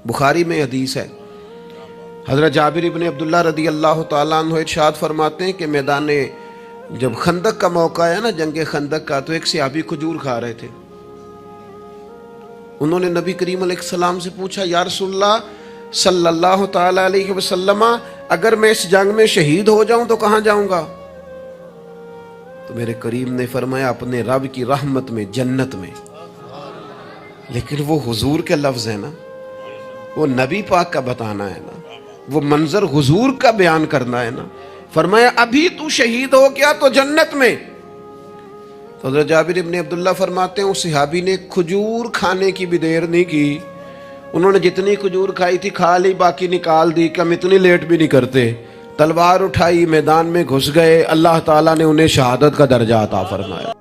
बुखारी में हदीस है। हज़रत जाबिर इब्न अब्दुल्लाह रदी अल्लाह तआला अन्हु इरशाद फरमाते हैं कि मैदान जब खंदक का मौका आया ना, जंग खंदक का, तो एक सहाबी खजूर खा रहे थे। उन्होंने नबी करीम अलैहिस्सलाम से पूछा, या रसूलल्लाह सल्लल्लाहु तआला अलैहि वसल्लम, अगर मैं इस जंग में शहीद हो जाऊं तो कहां जाऊंगा? तो मेरे करीम ने फरमाया, अपने रब की रहमत में, जन्नत में। लेकिन वो हुजूर के लफ्ज है ना, वो नबी पाक का बताना है ना, वो मंजर हुजूर का बयान करना है ना। फरमाया अभी तू शहीद हो गया तो जन्नत में। तो हज़रत जाबिर इब्न अब्दुल्लाह फरमाते हैं, उस सहाबी ने खजूर खाने की भी देर नहीं की। उन्होंने जितनी खजूर खाई थी खा ली, बाकी निकाल दी कि हम इतनी लेट भी नहीं करते। तलवार उठाई, मैदान में घुस गए। अल्लाह ताला ने उन्हें शहादत का दर्जा अता फरमाया।